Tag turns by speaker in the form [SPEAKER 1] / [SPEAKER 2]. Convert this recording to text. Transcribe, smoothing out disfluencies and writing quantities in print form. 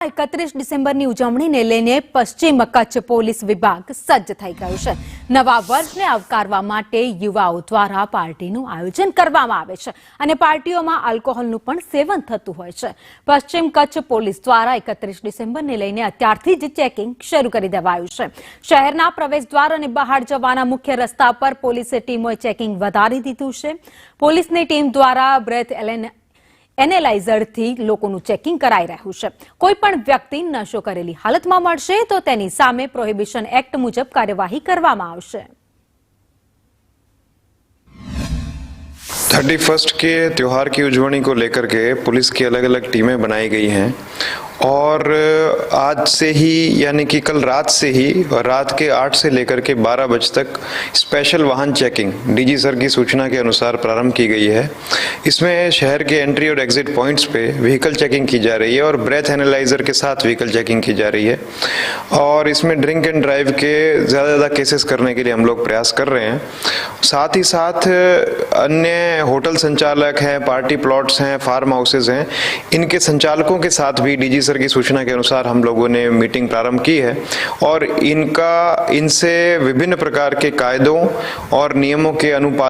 [SPEAKER 1] 31 ડિસેમ્બરની ઉજવણીને લઈને પશ્ચિમ કચ્છ પોલીસ વિભાગ સજ્જ થઈ ગયું છે। નવા વર્ષને આવકારવા માટે યુવાઓ દ્વારા પાર્ટીનું આયોજન કરવામાં આવે છે અને પાર્ટીઓમાં આલ્કોહોલનું પણ સેવન થતું હોય છે। પશ્ચિમ કચ્છ પોલીસ દ્વારા 31 ડિસેમ્બરને લઈને અત્યારથી જ ચેકિંગ શરૂ કરી દેવાયું છે। શહેરના પ્રવેશદ્વાર અને બહાર જવાના મુખ્ય રસ્તા પર પોલીસે ટીમોએ ચેકિંગ વધારી દીધું છે। પોલીસની ટીમ દ્વારા બ્રેથ એનાલાઇઝરથી લોકોનું ચેકિંગ કરાઈ રહ્યું છે। કોઈ પણ વ્યક્તિ નશો કરેલી હાલતમાં મળશે તો તેની સામે પ્રોહિબિશન એક્ટ મુજબ કાર્યવાહી કરવામાં આવશે।
[SPEAKER 2] 31 के त्यौहार की उजवणी को लेकर के पुलिस की अलग अलग टीमें बनाई गई हैं और आज से ही यानी कि कल रात से ही रात के 8 से लेकर के 12 बजे तक स्पेशल वाहन चेकिंग डीजी सर की सूचना के अनुसार प्रारंभ की गई है। इसमें शहर के एंट्री और एग्जिट पॉइंट्स पे व्हीकल चेकिंग की जा रही है और ब्रेथ एनालाइजर के साथ व्हीकल चेकिंग की जा रही है और इसमें ड्रिंक एंड ड्राइव के ज़्यादा केसेस करने के लिए हम लोग प्रयास कर रहे हैं। साथ ही साथ अन्य होटल संचालक हैं, पार्टी प्लॉट्स हैं, फार्म हाउसेज हैं, इनके संचालकों के साथ भी डीजी सर की सूचना के अनुसार हम लोगों ने मीटिंग प्रारंभ की है और इनसे विभिन्न प्रकार के कायदों और नियमों के अनुपालन